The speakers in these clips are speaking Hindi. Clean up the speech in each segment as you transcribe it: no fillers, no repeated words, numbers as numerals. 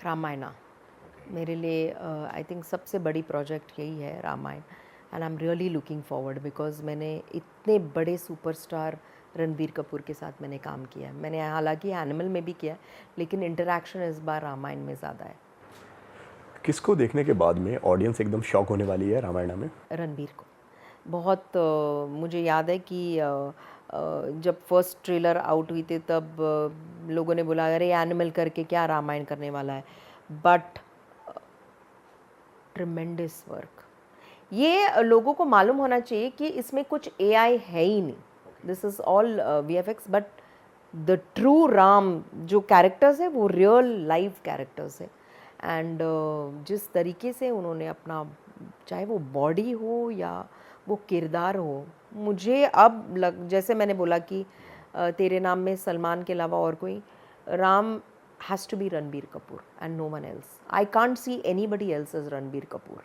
रामायणा मेरे लिए आई थिंक सबसे बड़ी प्रोजेक्ट यही है, Ramayana. And I am really looking forward because मैंने इतने बड़े सुपरस्टार रणबीर कपूर के साथ मैंने काम किया है। मैंने हालांकि एनिमल में भी किया है, लेकिन इंटरेक्शन इस बार रामायण में ज़्यादा है। किसको देखने के बाद में ऑडियंस एकदम शॉक होने वाली है रामायण में? रणबीर को बहुत मुझे याद है कि जब फर्स्ट ट्रेलर आउट हुई थी तब लोगों ने बोला अरे एनिमल करके क्या रामायण करने वाला है, बट ट्रिमेंडस वर्क। ये लोगों को मालूम होना चाहिए कि इसमें कुछ एआई है ही नहीं, this is all VFX. But the true Ram जो कैरेक्टर्स है वो रियल लाइव कैरेक्टर्स है। एंड जिस तरीके से उन्होंने अपना, चाहे वो बॉडी हो या वो किरदार हो, मुझे अब जैसे मैंने बोला कि तेरे नाम में सलमान के अलावा और कोई, Ram has to be Ranbir Kapoor and no one else. I can't see anybody else as Ranbir Kapoor.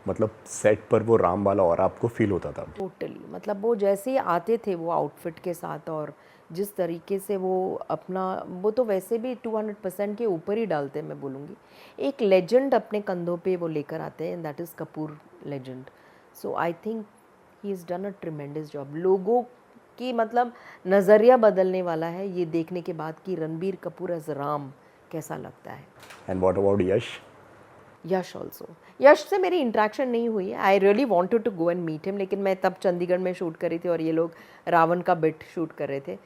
मतलब सेट पर वो राम वाला और आपको फील होता था? टोटली मतलब वो जैसे ही आते थे वो आउटफिट के साथ, और जिस तरीके से वो अपना, वो तो वैसे भी 200% के ऊपर ही डालते हैं, मैं बोलूँगी। एक लेजेंड अपने कंधों पे वो लेकर आते हैं, that is Kapoor legend. So I think he is done a tremendous job. लोगों की मतलब नज़रिया बदलने वाला है ये देखने के बाद कि रणबीर कपूर एज राम कैसा लगता है। And what about Yash? Yash also, Yash से मेरी इंट्रैक्शन नहीं हुई है। I really wanted to go and meet him, लेकिन मैं तब चंडीगढ़ में शूट कर रही थी और ये लोग रावण का बिट शूट कर रहे थे।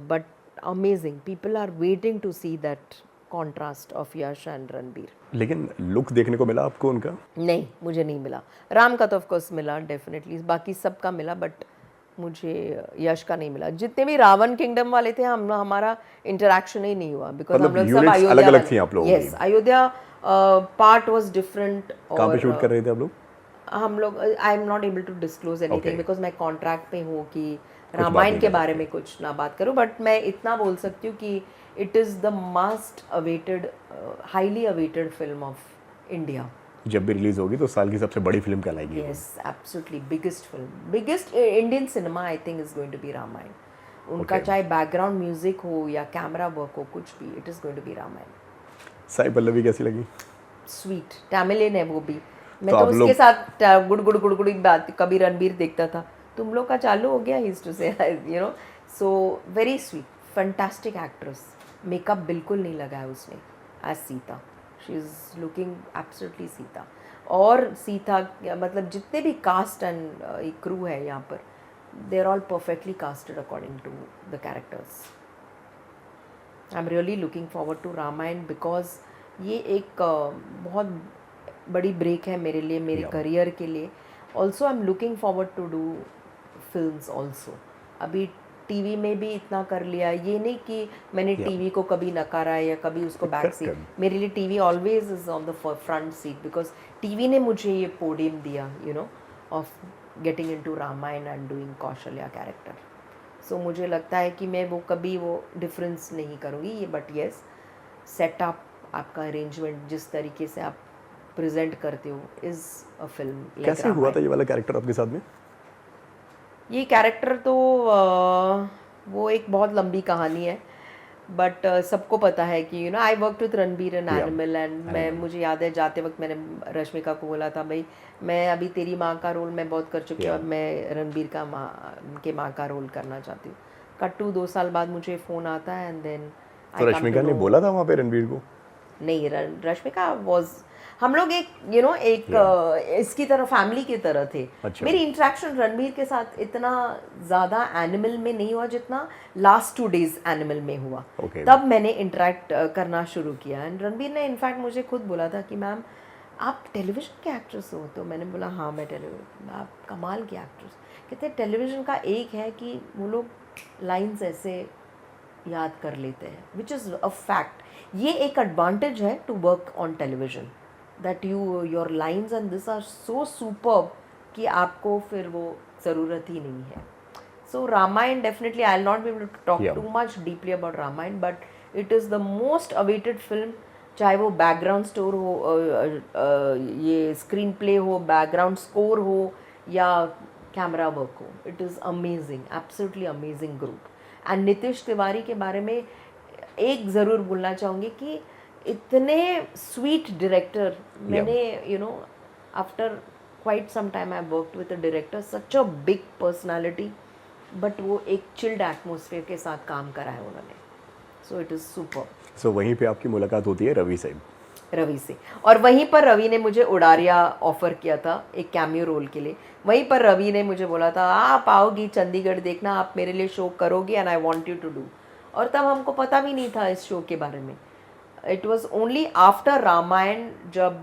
But amazing, people are waiting to see that contrast of Yash and Ranbir. लेकिन लुक देखने को मिला आपको उनका? नहीं, मुझे नहीं मिला। राम का तो ऑफ कोर्स मिला डेफिनेटली, बाकी सबका मिला, बट मुझे यश का नहीं मिला। जितने भी रावण किंगडम वाले थे हम, हमारा इंटरेक्शन ही नहीं हुआ बिकॉज हम लोग सब अयोध्या अलग अलग थी आप लोग? Yes, Ayodhya part was different. कहाँ पे शूट कर रहे थे आप लोग? हम लोग, I am not able to disclose anything because मैं कॉन्ट्रैक्ट पे हूँ कि रामायण के बारे में कुछ ना बात करूँ। बट मैं इतना बोल सकती हूँ कि it is the most awaited, highly awaited film of India. जब भी रिलीज होगी तो साल की सबसे बड़ी फिल्म कहलाएगी। Yes, absolutely biggest film, biggest Indian cinema I think is going to be Ramayan. उनका चाहे बैकग्राउंड म्यूजिक हो या कैमरा वर्क हो, कुछ भी, it is going to be Ramayana. Sai Pallavi कैसी लगी? स्वीट टैमिलियन है वो भी। मैं तो उसके साथ गुड़ गुड़ गुड़ गुड़ बात, कभी रणबीर देखता था, तुम लोग का चालू हो गया, ही टू से you know. So very sweet, fantastic actress. Makeup बिल्कुल नहीं लगा है उसने as Sita. She is looking absolutely Sita. और सीता मतलब जितने भी कास्ट एंड क्रू है यहाँ पर, they are all perfectly casted according to the characters. I am really looking forward to Ramayana because ये एक बहुत बड़ी ब्रेक है मेरे लिए, मेरे करियर के लिए। Also I am looking forward to do films also. अभी टीवी में भी इतना कर लिया, ये नहीं कि मैंने टीवी को कभी नकारा है या कभी उसको बैक सीट। मेरे लिए TV always is on the front seat because TV ने मुझे ये पोडियम दिया, you know, of getting into Ramayan and doing Kaushalya character. So मुझे लगता है कि मैं वो कभी वो डिफरेंस नहीं करूँगी ये। बट येस, सेटअप, आपका अरेंजमेंट, जिस तरीके से आप प्रेजेंट करते हो, इज़ अ फिल्म। कैसे हुआ था ये वाला कैरेक्टर आपके साथ में? ये कैरेक्टर तो वो एक बहुत लंबी कहानी है, बट सबको पता है कि you know I work with Ranbir and animal. And मैं, मुझे याद है जाते वक्त मैंने रश्मिका को बोला था, भाई मैं अभी तेरी माँ का रोल मैं बहुत कर चुकी हूँ, अब मैं रणबीर का माँ का रोल करना चाहती हूँ। कट्टू 2 साल बाद मुझे फ़ोन आता है एंड देन तो रश्मिका ने बोला था वहाँ पे रणबीर को? नहीं, रश्मिका वॉज, हम लोग एक यू नो एक इसकी तरह फैमिली की तरह थे। अच्छा। मेरी इंटरेक्शन रणबीर के साथ इतना ज़्यादा एनिमल में नहीं हुआ जितना लास्ट 2 डेज एनिमल में हुआ। तब मैंने इंटरेक्ट करना शुरू किया। एंड रणबीर ने इनफैक्ट मुझे खुद बोला था कि मैम आप टेलीविज़न के एक्ट्रेस हो? तो मैंने बोला हाँ मैं टेलीविज़न। आप कमाल की एक्ट्रेस। कहते टेलीविज़न का एक है कि वो लोग लाइन्स ऐसे याद कर लेते हैं, विच इज़ अ फैक्ट। ये एक एडवांटेज है to work on television, that your lines and this are so superb कि आपको फिर वो ज़रूरत ही नहीं है। So Ramayan definitely, I will not be able to talk too much deeply about Ramayan, but it is the most awaited film. चाहे वो बैकग्राउंड स्टोर हो, ये स्क्रीन प्ले हो, बैकग्राउंड स्कोर हो या कैमरा वर्क हो, it is amazing, absolutely amazing group. And Nitish Tiwari के बारे में एक ज़रूर बोलना चाहूँगी कि इतने स्वीट डायरेक्टर मैंने after quite some time I worked with a director such a big personality, but वो एक चिल्ड एटमॉस्फेयर के साथ काम करा है उन्होंने, सो इट इज़ सुपर। सो वहीं पे आपकी मुलाकात होती है रवि से। रवि से, और वहीं पर रवि ने मुझे उडारिया ऑफर किया था एक कैमियो रोल के लिए। वहीं पर रवि ने मुझे बोला था आप आओगी चंडीगढ़ देखना, आप मेरे लिए शो करोगे and I want you to do. और तब हमको पता भी नहीं था इस शो के बारे में। It was only after Ramayana जब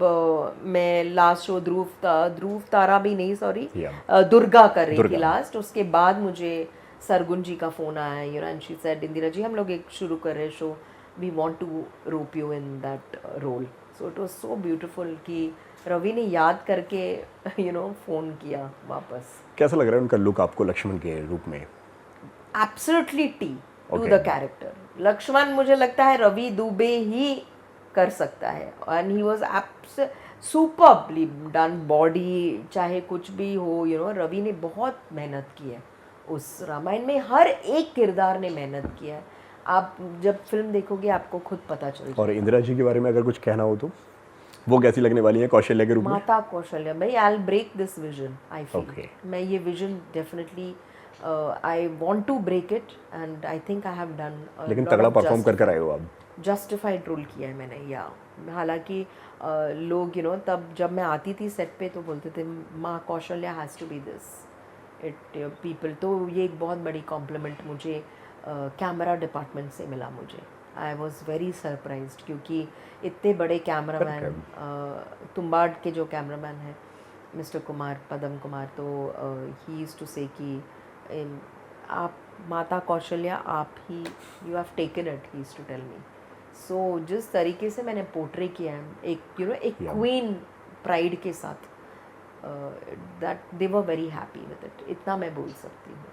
मैं लास्ट शो ध्रुव तारा भी नहीं, सॉरी दुर्गा कर रही थी लास्ट, उसके बाद मुझे सरगुन जी का फ़ोन आया, and she said Indira ji हम लोग एक शुरू कर रहे हैं show, we want to rope you in that role. So it was so beautiful कि रवि ने याद करके फ़ोन किया वापस। कैसा लग रहा है उनका लुक आपको लक्ष्मण के रूप में? Absolutely T to Okay. The character. Lakshman मुझे लगता है रवि दुबे ही कर सकता है, and he was superbly done, body चाहे कुछ भी हो, रवि ने बहुत मेहनत की है उस रामायण में, हर एक किरदार ने मेहनत किया है। आप जब फिल्म देखोगे आपको खुद पता चल जाएगा। और इंदिरा जी के बारे में अगर कुछ कहना हो तो वो कैसी लगने वाली है कौशल्या के रूप में? माता कौशल्या भाई, I will break this vision, I feel Okay. मैं ये vision definitely I want to break it and I think I have done. लेकिन तगड़ा परफॉर्म कर आए हो आप। जस्टिफाइड रोल किया है मैंने, या हालांकि लोग तब जब मैं आती थी सेट पे तो बोलते थे माँ Kaushalya has to be this it people, तो ये एक बहुत बड़ी कॉम्प्लीमेंट मुझे कैमरा डिपार्टमेंट से मिला। मुझे आई वॉज वेरी सरप्राइज्ड क्योंकि इतने बड़े कैमरामैन, तुम्बाड़ के जो कैमरामैन हैं मिस्टर कुमार, पदम कुमार, तो ही यूज्ड टू से कि आप माता कौशल्या आप ही, you have taken it, he used to tell me. So जिस तरीके से मैंने पोर्ट्रे किया है एक एक क्वीन प्राइड के साथ, that they were very happy with it, इतना मैं बोल सकती हूँ।